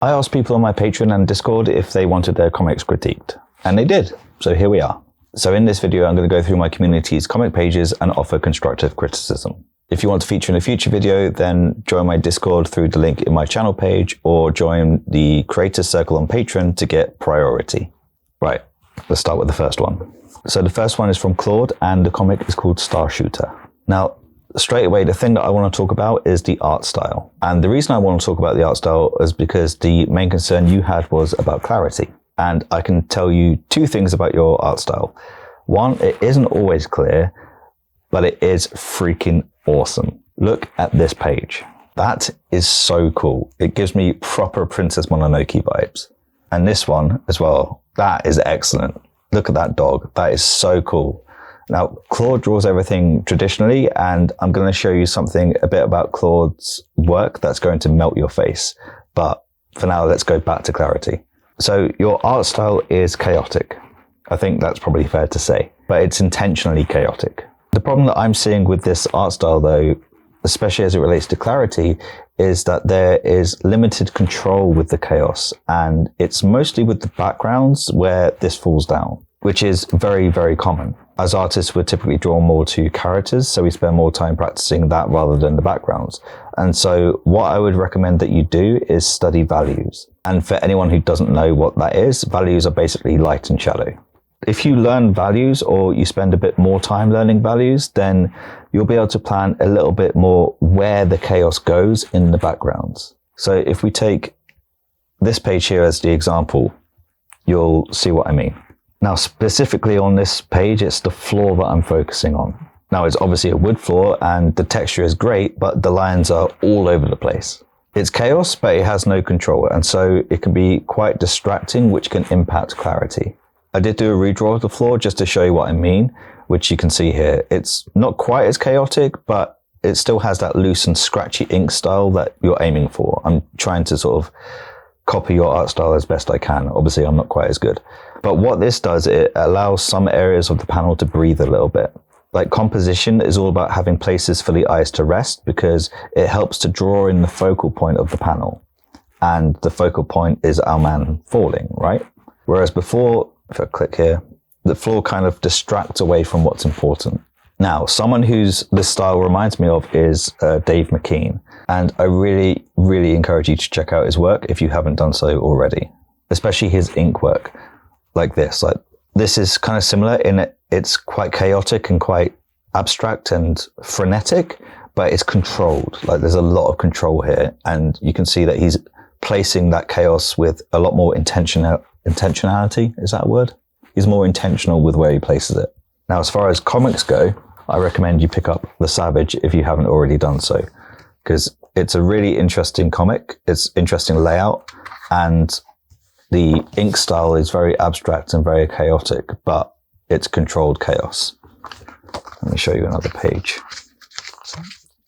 I asked people on my Patreon and Discord if they wanted their comics critiqued, and they did. So here we are. So in this video, I'm going to go through my community's comic pages and offer constructive criticism. If you want to feature in a future video, then join my Discord through the link in my channel page, or join the Creators Circle on Patreon to get priority. Right, let's start with the first one. So the first one is from Claude, and the comic is called Star Shooter. Now, straight away, the thing that I want to talk about is the art style. And the reason I want to talk about the art style is because the main concern you had was about clarity. And I can tell you two things about your art style. One, it isn't always clear, but it is freaking awesome. Look at this page. That is so cool. It gives me proper Princess Mononoke vibes. And this one as well, that is excellent. Look at that dog. That is so cool. Now, Claude draws everything traditionally, and I'm going to show you something a bit about Claude's work that's going to melt your face. But for now, let's go back to clarity. So your art style is chaotic. I think that's probably fair to say, but it's intentionally chaotic. The problem that I'm seeing with this art style, though, especially as it relates to clarity, is that there is limited control with the chaos, and it's mostly with the backgrounds where this falls down, which is very, very common. As artists, we're typically drawn more to characters, so we spend more time practicing that rather than the backgrounds. And so what I would recommend that you do is study values. And for anyone who doesn't know what that is, values are basically light and shadow. If you learn values, or you spend a bit more time learning values, then you'll be able to plan a little bit more where the chaos goes in the backgrounds. So if we take this page here as the example, you'll see what I mean. Now, specifically on this page, it's the floor that I'm focusing on. Now, it's obviously a wood floor and the texture is great, but the lines are all over the place. It's chaos, but it has no control, and so it can be quite distracting, which can impact clarity. I did do a redraw of the floor just to show you what I mean, which you can see here. It's not quite as chaotic, but it still has that loose and scratchy ink style that you're aiming for. I'm trying to sort of copy your art style as best I can. Obviously, I'm not quite as good. But what this does, it allows some areas of the panel to breathe a little bit. Like composition is all about having places for the eyes to rest, because it helps to draw in the focal point of the panel. And the focal point is our man falling, right? Whereas before, if I click here, the floor kind of distracts away from what's important. Now, someone whose this style reminds me of is Dave McKean. And I really, really encourage you to check out his work if you haven't done so already, especially his ink work. Like this is kind of similar in it's quite chaotic and quite abstract and frenetic, but it's controlled. Like there's a lot of control here, and you can see that he's placing that chaos with a lot more intentionality. Is that a word? He's more intentional with where he places it. Now, as far as comics go, I recommend you pick up The Savage if you haven't already done so, because it's a really interesting comic. It's interesting layout, and the ink style is very abstract and very chaotic, but it's controlled chaos. Let me show you another page.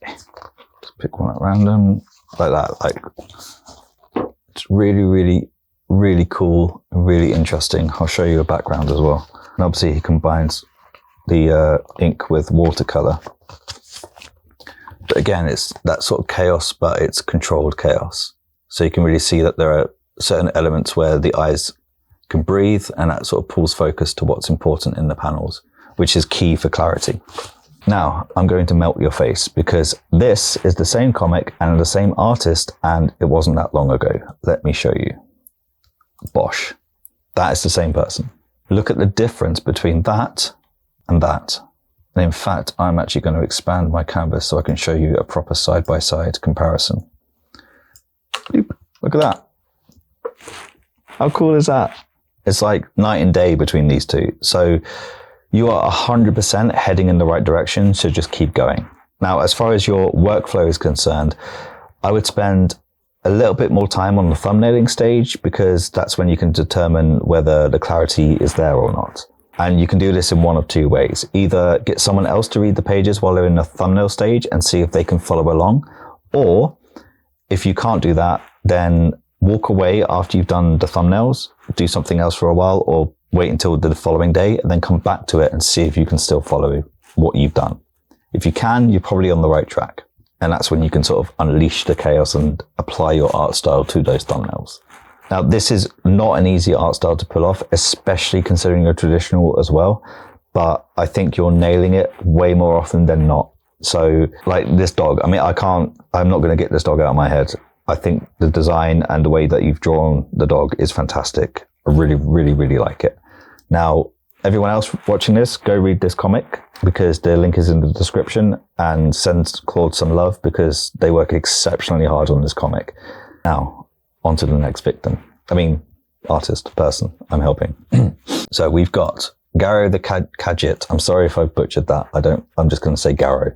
Just pick one at random, like that. Like, it's really, really, really cool and really interesting. I'll show you a background as well. And obviously he combines the ink with watercolor. But again, it's that sort of chaos, but it's controlled chaos. So you can really see that there are certain elements where the eyes can breathe, and that sort of pulls focus to what's important in the panels, which is key for clarity. Now, I'm going to melt your face, because this is the same comic and the same artist, and it wasn't that long ago. Let me show you. Bosh. That is the same person. Look at the difference between that and that. And in fact, I'm actually going to expand my canvas so I can show you a proper side-by-side comparison. Look at that. How cool is that? It's like night and day between these two. So you are 100% heading in the right direction, so just keep going. Now, as far as your workflow is concerned, I would spend a little bit more time on the thumbnailing stage, because that's when you can determine whether the clarity is there or not. And you can do this in one of two ways. Either get someone else to read the pages while they're in the thumbnail stage and see if they can follow along, or if you can't do that, then walk away after you've done the thumbnails, do something else for a while, or wait until the following day and then come back to it and see if you can still follow what you've done. If you can, you're probably on the right track. And that's when you can sort of unleash the chaos and apply your art style to those thumbnails. Now, this is not an easy art style to pull off, especially considering you're traditional as well. But I think you're nailing it way more often than not. So like this dog, I mean, I'm not going to get this dog out of my head. I think the design and the way that you've drawn the dog is fantastic. I really, really, really like it. Now, everyone else watching this, go read this comic because the link is in the description, and send Claude some love because they work exceptionally hard on this comic. Now, on to the next victim. I mean, artist, person I'm helping. So we've got Garrow the Kadget. I'm sorry if I've butchered that. I'm just going to say Garrow.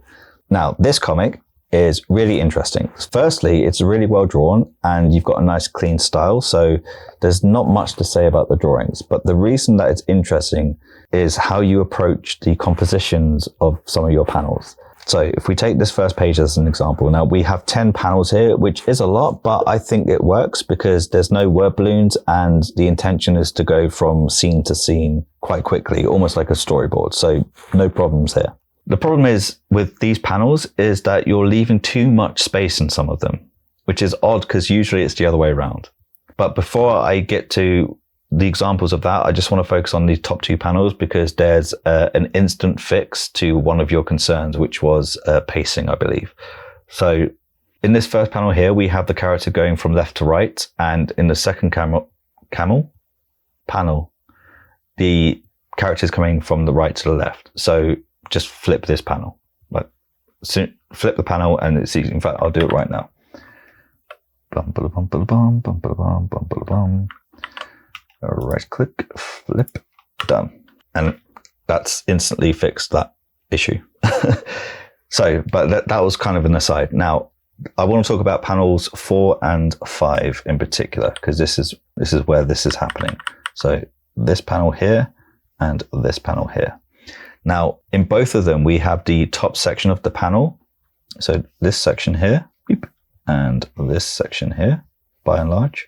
Now, this comic is really interesting. Firstly, it's really well drawn and you've got a nice clean style. So there's not much to say about the drawings, but the reason that it's interesting is how you approach the compositions of some of your panels. So if we take this first page as an example, now we have 10 panels here, which is a lot, but I think it works because there's no word balloons and the intention is to go from scene to scene quite quickly, almost like a storyboard. So no problems here. The problem is with these panels is that you're leaving too much space in some of them, which is odd because usually it's the other way around. But before I get to the examples of that, I just want to focus on the top two panels because there's an instant fix to one of your concerns, which was pacing, I believe. So in this first panel here, we have the character going from left to right, and in the second panel, the character is coming from the right to the left. So just flip this panel, like flip the panel, and it's easy. In fact, I'll do it right now. Right click, flip, done. And that's instantly fixed that issue. So, but that was kind of an aside. Now, I want to talk about panels 4 and 5 in particular, because this is where this is happening. So this panel here and this panel here. Now, in both of them, we have the top section of the panel. So this section here, and this section here, by and large.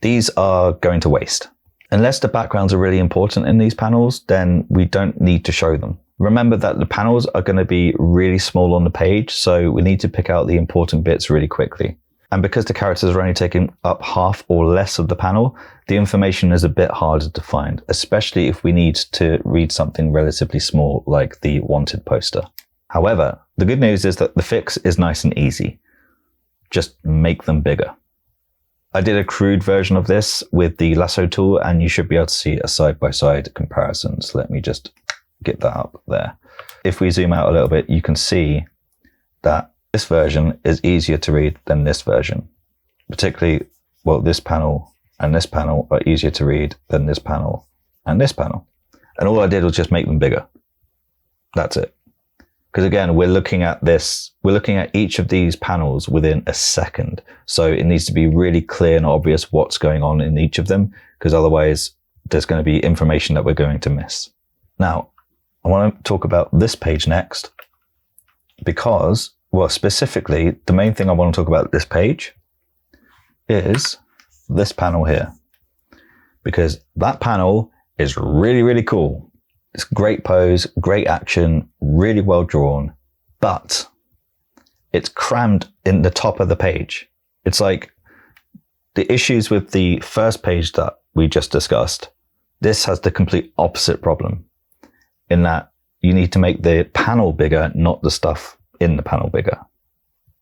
These are going to waste. Unless the backgrounds are really important in these panels, then we don't need to show them. Remember that the panels are going to be really small on the page, so we need to pick out the important bits really quickly. And because the characters are only taking up half or less of the panel, the information is a bit harder to find, especially if we need to read something relatively small like the wanted poster. However, the good news is that the fix is nice and easy. Just make them bigger. I did a crude version of this with the lasso tool, and you should be able to see a side-by-side comparison. So let me just get that up there. If we zoom out a little bit, you can see that this version is easier to read than this version. Particularly, well, this panel and this panel are easier to read than this panel and this panel. And all I did was just make them bigger. That's it. Because again, we're looking at each of these panels within a second. So it needs to be really clear and obvious what's going on in each of them, because otherwise there's going to be information that we're going to miss. Now, I want to talk about this page next because, well, specifically, the main thing I want to talk about this page is this panel here, because that panel is really, really cool. It's great pose, great action, really well drawn, but it's crammed in the top of the page. It's like the issues with the first page that we just discussed. This has the complete opposite problem in that you need to make the panel bigger, not the stuff in the panel bigger.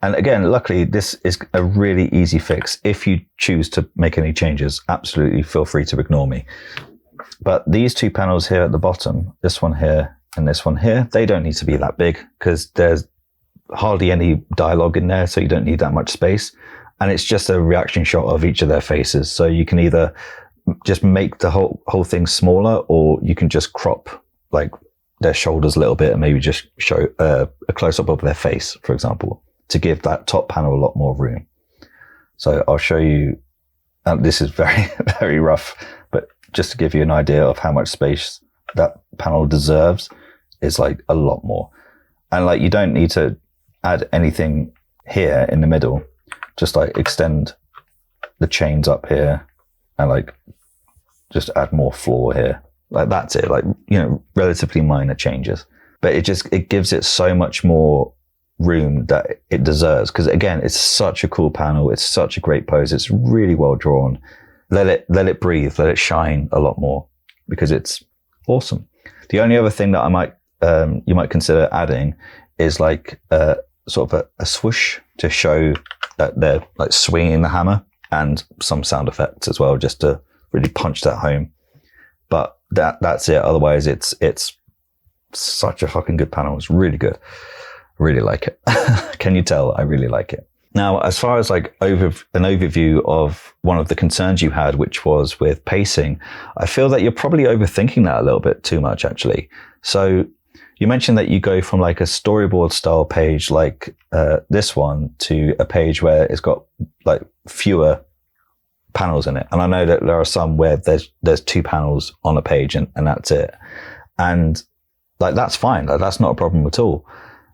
And again, luckily, this is a really easy fix. If you choose to make any changes, absolutely feel free to ignore me. But these two panels here at the bottom, this one here and this one here, they don't need to be that big because there's hardly any dialogue in there, so you don't need that much space. And it's just a reaction shot of each of their faces. So you can either just make the whole thing smaller, or you can just crop like their shoulders a little bit and maybe just show a close-up of their face, for example, to give that top panel a lot more room. So I'll show you, this is very, very rough, but just to give you an idea of how much space that panel deserves is like a lot more. And like, you don't need to add anything here in the middle, just like extend the chains up here and like just add more floor here. Like that's it, like, you know, relatively minor changes, but it gives it so much more room that it deserves. Because again, it's such a cool panel. It's such a great pose. It's really well drawn. Let it breathe. Let it shine a lot more because it's awesome. The only other thing that I might you might consider adding is like sort of a swoosh to show that they're like swinging the hammer, and some sound effects as well, just to really punch that home. But that's it. Otherwise, it's such a fucking good panel. It's really good. Really like it. Can you tell? I really like it. Now, as far as like an overview of one of the concerns you had, which was with pacing, I feel that you're probably overthinking that a little bit too much, actually. So you mentioned that you go from like a storyboard style page like this one to a page where it's got like fewer panels in it. And I know that there are some where there's 2 panels on a page and that's it. And like, that's fine. Like, that's not a problem at all.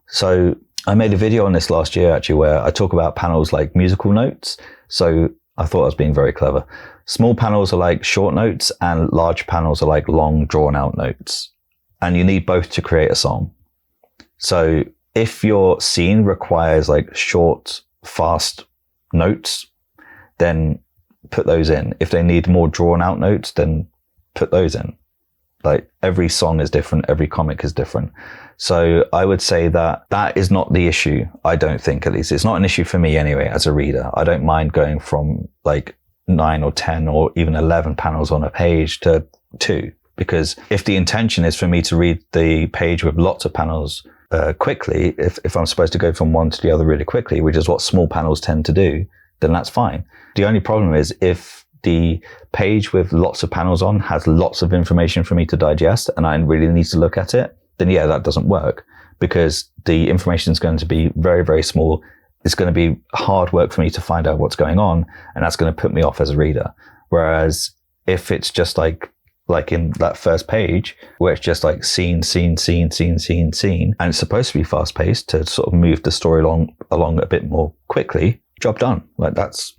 So I made a video on this last year, actually, where I talk about panels like musical notes. So I thought I was being very clever. Small panels are like short notes and large panels are like long drawn out notes. And you need both to create a song. So if your scene requires like short, fast notes, then put those in. If they need more drawn out notes, then put those in. Like, every song is different. Every comic is different. So I would say that is not the issue. I don't think, at least. It's not an issue for me anyway, as a reader. I don't mind going from like 9 or 10 or even 11 panels on a page to 2. Because if the intention is for me to read the page with lots of panels quickly, if I'm supposed to go from one to the other really quickly, which is what small panels tend to do, then that's fine. The only problem is if the page with lots of panels on has lots of information for me to digest and I really need to look at it, then yeah, that doesn't work, because the information is going to be very, very small. It's going to be hard work for me to find out what's going on, and that's going to put me off as a reader. Whereas if it's just like in that first page where it's just like scene, scene, scene, scene, scene, scene, and it's supposed to be fast paced to sort of move the story along a bit more quickly, job done. Like, that's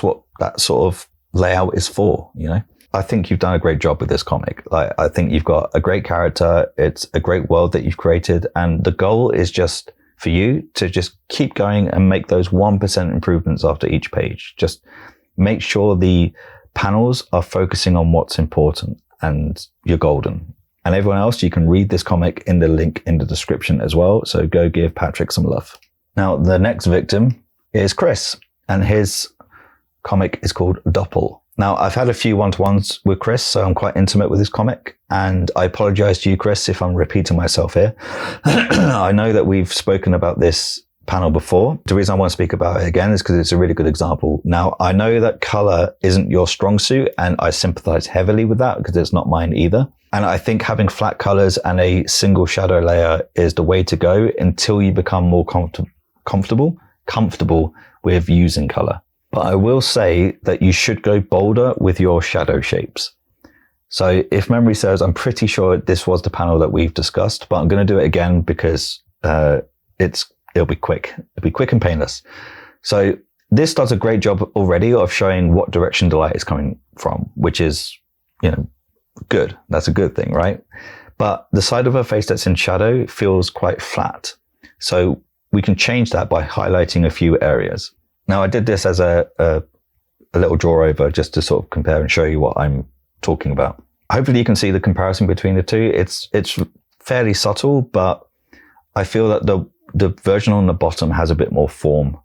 what that sort of layout is for, you know? I think you've done a great job with this comic. Like, I think you've got a great character. It's a great world that you've created. And the goal is just for you to just keep going and make those 1% improvements after each page. Just make sure the panels are focusing on what's important, and you're golden. And everyone else, you can read this comic in the link in the description as well. So go give Patrick some love. Now, the next victim is Chris, and his comic is called Doppel. Now, I've had a few one-to-ones with Chris, so I'm quite intimate with this comic, and I apologize to you, Chris, if I'm repeating myself here. I know that we've spoken about this panel before. The reason I want to speak about it again is because it's a really good example. Now, I know that color isn't your strong suit, and I sympathize heavily with that because it's not mine either. And I think having flat colors and a single shadow layer is the way to go until you become more comfortable with using color. But I will say that you should go bolder with your shadow shapes. So if memory serves, I'm pretty sure this was the panel that we've discussed, but I'm going to do it again because it'll be quick. It'll be quick and painless. So this does a great job already of showing what direction the light is coming from, which is, good. That's a good thing, right? But the side of her face that's in shadow feels quite flat. So we can change that by highlighting a few areas. Now, I did this as a little draw over just to sort of compare and show you what I'm talking about. Hopefully you can see the comparison between the two. It's fairly subtle, but I feel that the version on the bottom has a bit more form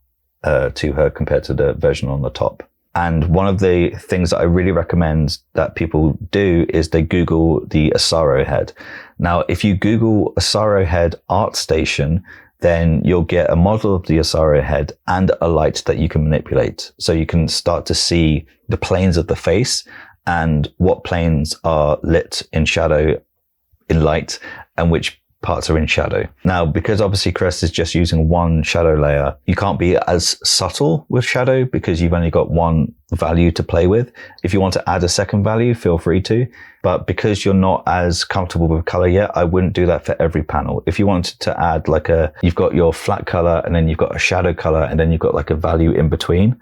to her compared to the version on the top. And one of the things that I really recommend that people do is they Google the Asaro head. Now, if you Google Asaro head art station, then you'll get a model of the Asaro head and a light that you can manipulate. So you can start to see the planes of the face and what planes are lit in shadow, in light, and which parts are in shadow. Now, because obviously Chris is just using one shadow layer, you can't be as subtle with shadow because you've only got one value to play with. If you want to add a second value, feel free to. But because you're not as comfortable with color yet, I wouldn't do that for every panel. If you wanted to add you've got your flat color and then you've got a shadow color and then you've got like a value in between,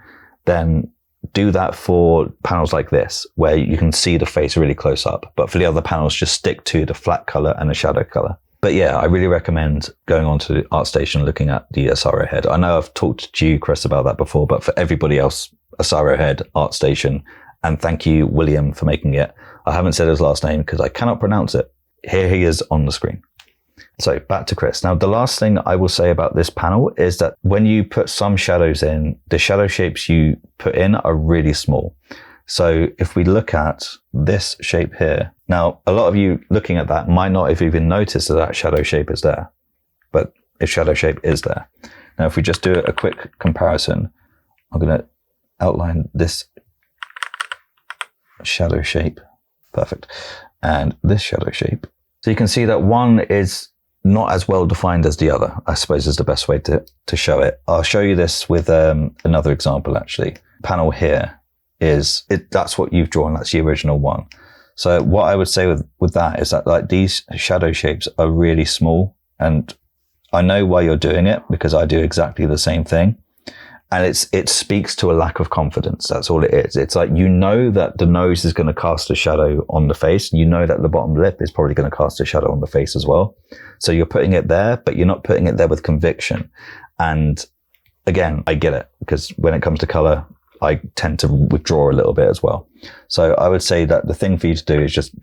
then do that for panels like this, where you can see the face really close up. But for the other panels, just stick to the flat color and the shadow color. But yeah, I really recommend going on to ArtStation, looking at the Asaro head. I know I've talked to you, Chris, about that before, but for everybody else, Asaro head, ArtStation, and thank you, William, for making it. I haven't said his last name because I cannot pronounce it. Here he is on the screen. So back to Chris. Now, the last thing I will say about this panel is that when you put some shadows in, the shadow shapes you put in are really small. So if we look at this shape here, now a lot of you looking at that might not have even noticed that that shadow shape is there, but its shadow shape is there. Now, if we just do a quick comparison, I'm going to outline this shadow shape. Perfect. And this shadow shape. So you can see that one is not as well defined as the other, I suppose is the best way to show it. I'll show you this with another example, actually. Panel here is, that's what you've drawn, that's the original one. So what I would say with that is that like these shadow shapes are really small, and I know why you're doing it because I do exactly the same thing. And it speaks to a lack of confidence. That's all it is. It's like, you know that the nose is going to cast a shadow on the face. You know that the bottom lip is probably going to cast a shadow on the face as well. So you're putting it there, but you're not putting it there with conviction. And again, I get it, because when it comes to color, I tend to withdraw a little bit as well. So I would say that the thing for you to do is just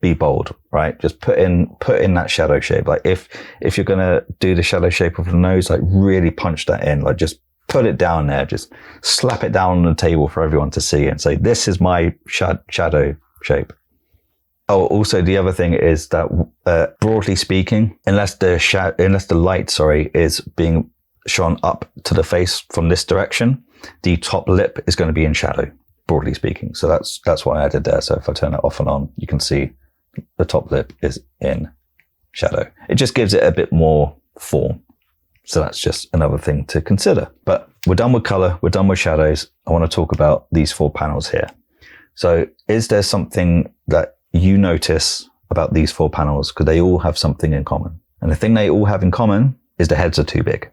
be bold, right? Just put in that shadow shape. Like if you're going to do the shadow shape of the nose, like really punch that in, like just put it down there, just slap it down on the table for everyone to see and say, this is my shadow shape. Oh, also the other thing is that broadly speaking, unless the light, is being shone up to the face from this direction, the top lip is going to be in shadow, broadly speaking. So that's what I added there. So if I turn it off and on, you can see the top lip is in shadow. It just gives it a bit more form. So that's just another thing to consider. But we're done with color, we're done with shadows. I want to talk about these 4 panels here. So is there something that you notice about these 4 panels? Because they all have something in common. And the thing they all have in common is the heads are too big.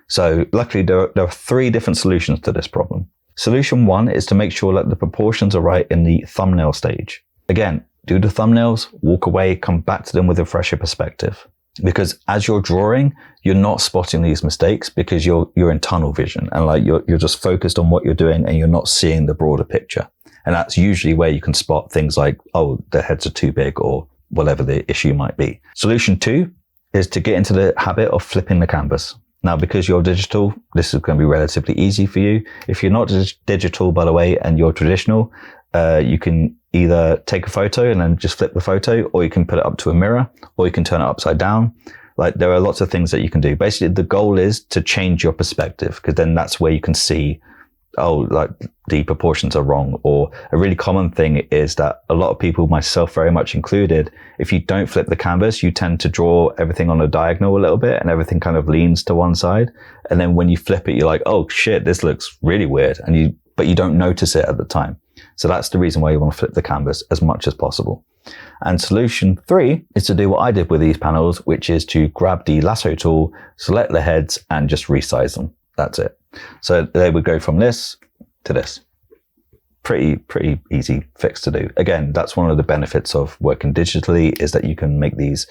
So luckily there are 3 different solutions to this problem. Solution 1 is to make sure that the proportions are right in the thumbnail stage. Again, do the thumbnails, walk away, come back to them with a fresher perspective. Because as you're drawing, you're not spotting these mistakes because you're in tunnel vision, and like you're just focused on what you're doing and you're not seeing the broader picture. And that's usually where you can spot things like, oh, the heads are too big or whatever the issue might be. Solution 2 is to get into the habit of flipping the canvas. Now, because you're digital, this is going to be relatively easy for you. If you're not digital, by the way, and you're traditional, you can either take a photo and then just flip the photo, or you can put it up to a mirror, or you can turn it upside down. Like, there are lots of things that you can do. Basically, the goal is to change your perspective, because then that's where you can see, oh, like the proportions are wrong. Or a really common thing is that a lot of people, myself very much included, if you don't flip the canvas, you tend to draw everything on a diagonal a little bit and everything kind of leans to one side. And then when you flip it, you're like, oh shit, this looks really weird. But you don't notice it at the time. So that's the reason why you want to flip the canvas as much as possible. And solution 3 is to do what I did with these panels, which is to grab the lasso tool, select the heads, and just resize them. That's it. So they would go from this to this. Pretty easy fix to do. Again, that's one of the benefits of working digitally, is that you can make these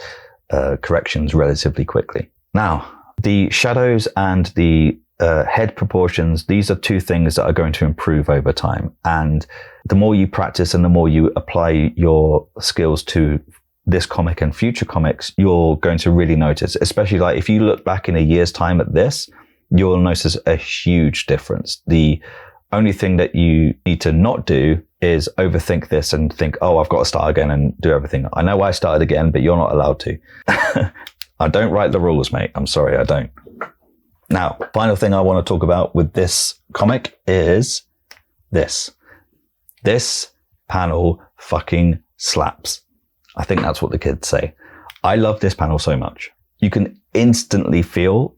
corrections relatively quickly. Now, the shadows and the head proportions, these are 2 things that are going to improve over time. And the more you practice and the more you apply your skills to this comic and future comics, you're going to really notice, especially like if you look back in a year's time at this, you'll notice a huge difference. The only thing that you need to not do is overthink this and think, oh, I've got to start again and do everything. I know I started again, but you're not allowed to. I don't write the rules, mate. I'm sorry, I don't. Now, final thing I want to talk about with this comic is this. This panel fucking slaps. I think that's what the kids say. I love this panel so much. You can instantly feel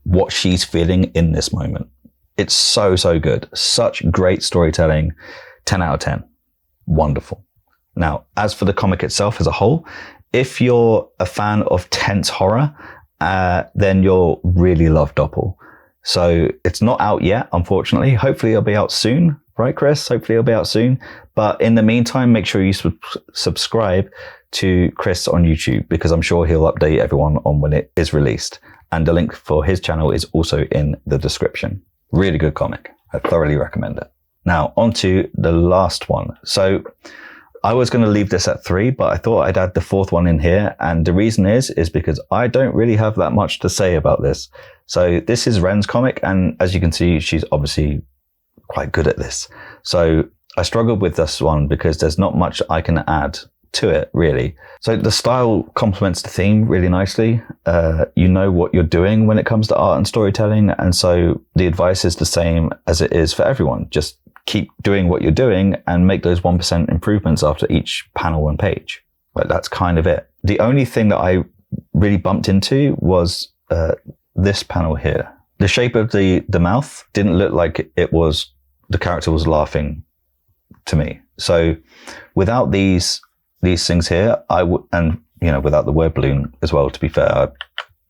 what she's feeling in this moment. It's so, so good. Such great storytelling. 10 out of 10. Wonderful. Now, as for the comic itself as a whole, if you're a fan of tense horror, then you'll really love Doppel. So it's not out yet, unfortunately. Hopefully it'll be out soon. Right, Chris? Hopefully it'll be out soon. But in the meantime, make sure you subscribe to Chris on YouTube, because I'm sure he'll update everyone on when it is released. And the link for his channel is also in the description. Really good comic. I thoroughly recommend it. Now, on to the last one. So I was going to leave this at 3, but I thought I'd add the 4th one in here. And the reason is because I don't really have that much to say about this. So this is Ren's comic. And as you can see, she's obviously quite good at this. So I struggled with this one because there's not much I can add to it, really. So the style complements the theme really nicely. You know what you're doing when it comes to art and storytelling. And so the advice is the same as it is for everyone. Just keep doing what you're doing and make those 1% improvements after each panel and page. Like, that's kind of it. The only thing that I really bumped into was this panel here. The shape of the mouth didn't look like the character was laughing to me. So without these things here, and without the word balloon as well, to be fair,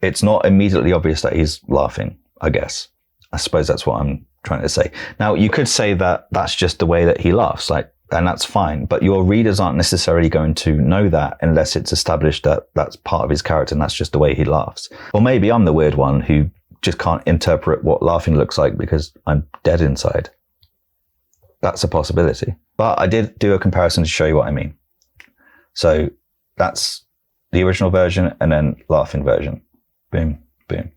it's not immediately obvious that he's laughing, I guess. I suppose that's what I'm trying to say. Now, you could say that that's just the way that he laughs, and that's fine, but your readers aren't necessarily going to know that unless it's established that that's part of his character and that's just the way he laughs. Or maybe I'm the weird one who just can't interpret what laughing looks like because I'm dead inside. That's a possibility. But I did do a comparison to show you what I mean. So that's the original version and then laughing version. Boom, boom.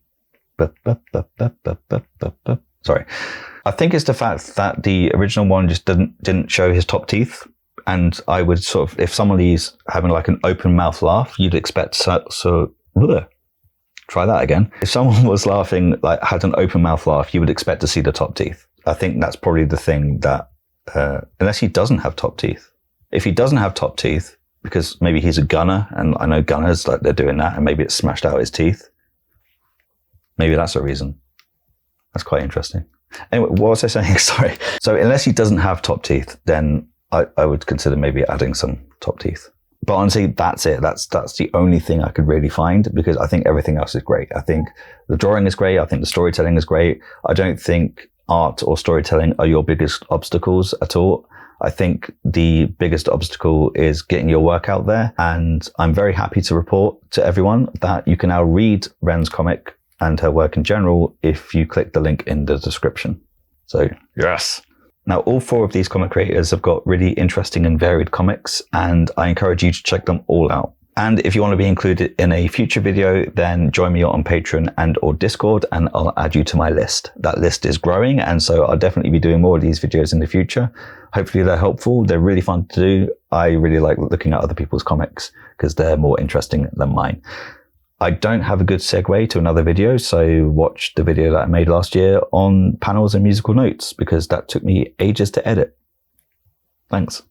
Sorry. I think it's the fact that the original one just didn't show his top teeth. And I would sort of, if somebody's having like an open mouth laugh, you'd expect try that again. If someone was laughing, like had an open mouth laugh, you would expect to see the top teeth. I think that's probably the thing that, unless he doesn't have top teeth. If he doesn't have top teeth, because maybe he's a gunner, and I know gunners, like, they're doing that, and maybe it's smashed out his teeth. Maybe that's a reason. That's quite interesting. Anyway, what was I saying? Sorry. So unless he doesn't have top teeth, then I would consider maybe adding some top teeth. But honestly, that's it. That's the only thing I could really find, because I think everything else is great. I think the drawing is great. I think the storytelling is great. I don't think art or storytelling are your biggest obstacles at all. I think the biggest obstacle is getting your work out there. And I'm very happy to report to everyone that you can now read Ren's comic and her work in general if you click the link in the description. So yes. Now, all 4 of these comic creators have got really interesting and varied comics, and I encourage you to check them all out. And if you want to be included in a future video, then join me on Patreon and or Discord, and I'll add you to my list. That list is growing, and so I'll definitely be doing more of these videos in the future. Hopefully they're helpful. They're really fun to do. I really like looking at other people's comics because they're more interesting than mine. I don't have a good segue to another video, so watch the video that I made last year on panels and musical notes, because that took me ages to edit. Thanks.